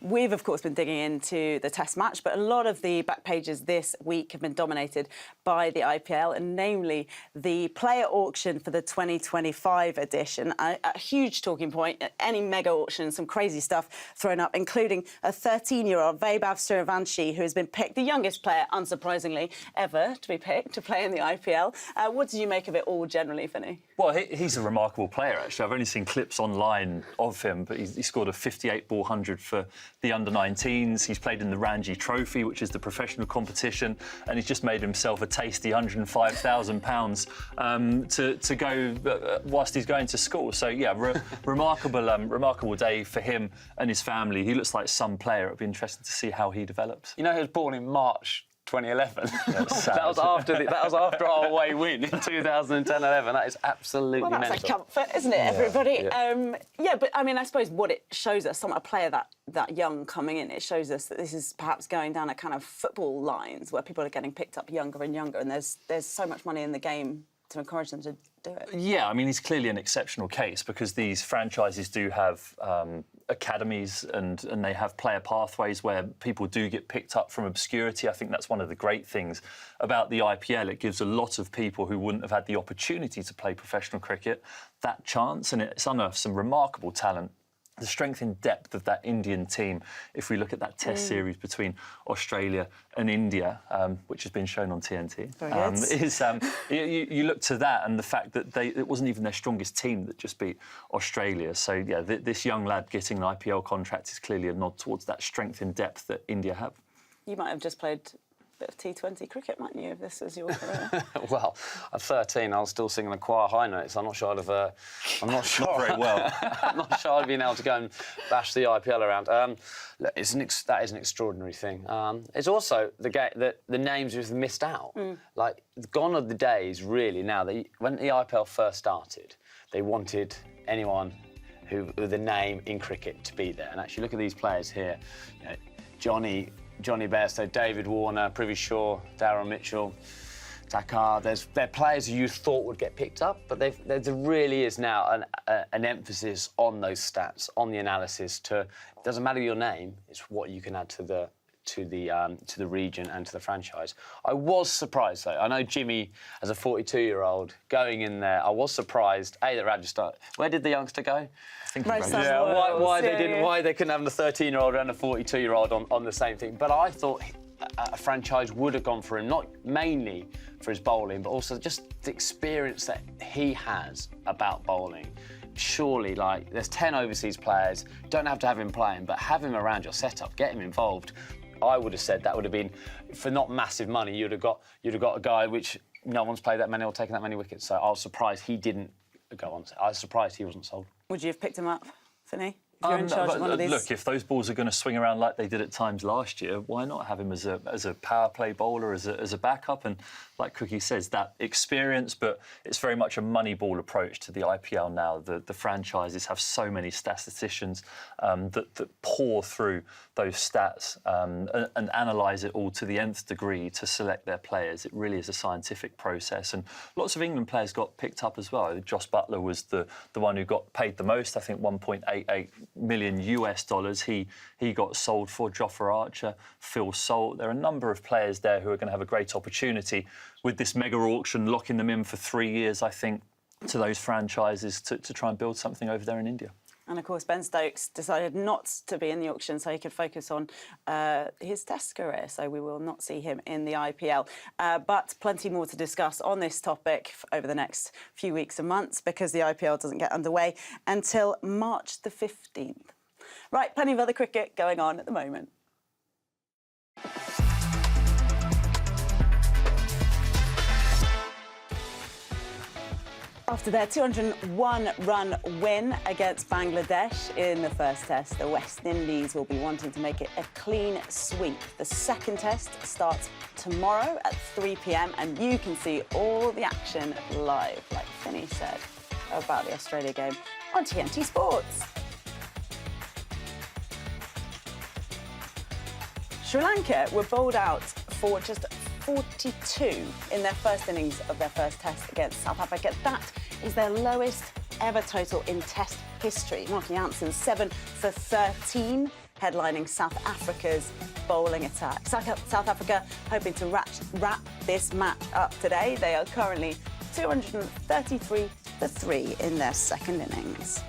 We've, of course, been digging into the Test match, but a lot of the back pages this week have been dominated by the IPL, and namely the player auction for the 2025 edition. A huge talking point, any mega auction, some crazy stuff thrown up, including a 13-year-old Vaibhav Suryavanshi, who has been picked, the youngest player, unsurprisingly, ever to be picked to play in the IPL. What did you make of it all generally, Finney? Well, he's a remarkable player, actually. I've only seen clips online of him, but he scored a 58-ball 100 for the under-19s. He's played in the Ranji Trophy, which is the professional competition, and he's just made himself a tasty £105,000 to go whilst he's going to school. So, yeah, remarkable day for him and his family. He looks like some player. It'll be interesting to see how he develops. You know, he was born in March 2011. That was after our away win in 2010-11. That is absolutely mental. Well, that's a comfort, isn't it, everybody? Yeah, but I mean, I suppose what it shows us, a player that young coming in, it shows us that this is perhaps going down a kind of football lines where people are getting picked up younger and younger, and there's so much money in the game to encourage them to do it. Yeah, I mean, he's clearly an exceptional case because these franchises do have academies and they have player pathways where people do get picked up from obscurity. I think that's one of the great things about the IPL. It gives a lot of people who wouldn't have had the opportunity to play professional cricket that chance, and it's unearthed some remarkable talent. The strength and depth of that Indian team, if we look at that Test series between Australia and India, which has been shown on TNT, you look to that and the fact that it wasn't even their strongest team that just beat Australia. So, yeah, this young lad getting an IPL contract is clearly a nod towards that strength and depth that India have. You might have just played a bit of T20 cricket, mightn't you, if this was your career? Well, at 13, I was still singing the choir high notes. I'm not sure I'd have... I'm not sure. Not very well. I'm not sure I'd been able to go and bash the IPL around. That is an extraordinary thing. It's also the names we've missed out. Like, gone are the days, really, now. When the IPL first started, they wanted anyone with a name in cricket to be there. And actually, look at these players here. You know, Johnny Bairstow, David Warner, Privy Shaw, Darryl Mitchell, Takar. They're players who you thought would get picked up, but there really is now an emphasis on those stats, on the analysis. It doesn't matter your name; it's what you can add to the region and to the franchise. I was surprised, though. I know Jimmy, as a 42-year-old, going in there, I was surprised. That Rajasthan. Where did the youngster go? I think why they couldn't have the 13-year-old and a 42-year-old on the same thing. But I thought a franchise would have gone for him, not mainly for his bowling, but also just the experience that he has about bowling. Surely, like, there's 10 overseas players, don't have to have him playing, but have him around your setup, get him involved. I would have said that would have been, for not massive money, you'd have got a guy which no one's played that many or taken that many wickets. So I was surprised he didn't go on. I was surprised he wasn't sold. Would you have picked him up, Finney? If you're in charge of one of these? Look, if those balls are going to swing around like they did at times last year, why not have him as a power play bowler, as a backup? And like Cookie says, that experience, but it's very much a money ball approach to the IPL now. The franchises have so many statisticians that pour through those stats and analyse it all to the nth degree to select their players. It really is a scientific process. And lots of England players got picked up as well. Josh Buttler was the one who got paid the most, I think $1.88 million US. He got sold for. Jofra Archer, Phil Salt. There are a number of players there who are going to have a great opportunity with this mega auction, locking them in for 3 years, I think, to those franchises to try and build something over there in India. And, of course, Ben Stokes decided not to be in the auction so he could focus on his Test career, so we will not see him in the IPL. But plenty more to discuss on this topic over the next few weeks and months because the IPL doesn't get underway until March the 15th. Right, plenty of other cricket going on at the moment. After their 201-run win against Bangladesh in the first Test, the West Indies will be wanting to make it a clean sweep. The second Test starts tomorrow at 3 p.m, and you can see all the action live, like Finney said, about the Australia game on TNT Sports. Sri Lanka were bowled out for just 42 in their first innings of their first Test against South Africa. That is their lowest ever total in Test history. Martin Jansen's 7 for 13, headlining South Africa's bowling attack. South Africa hoping to wrap this match up today. They are currently 233 for 3 in their second innings.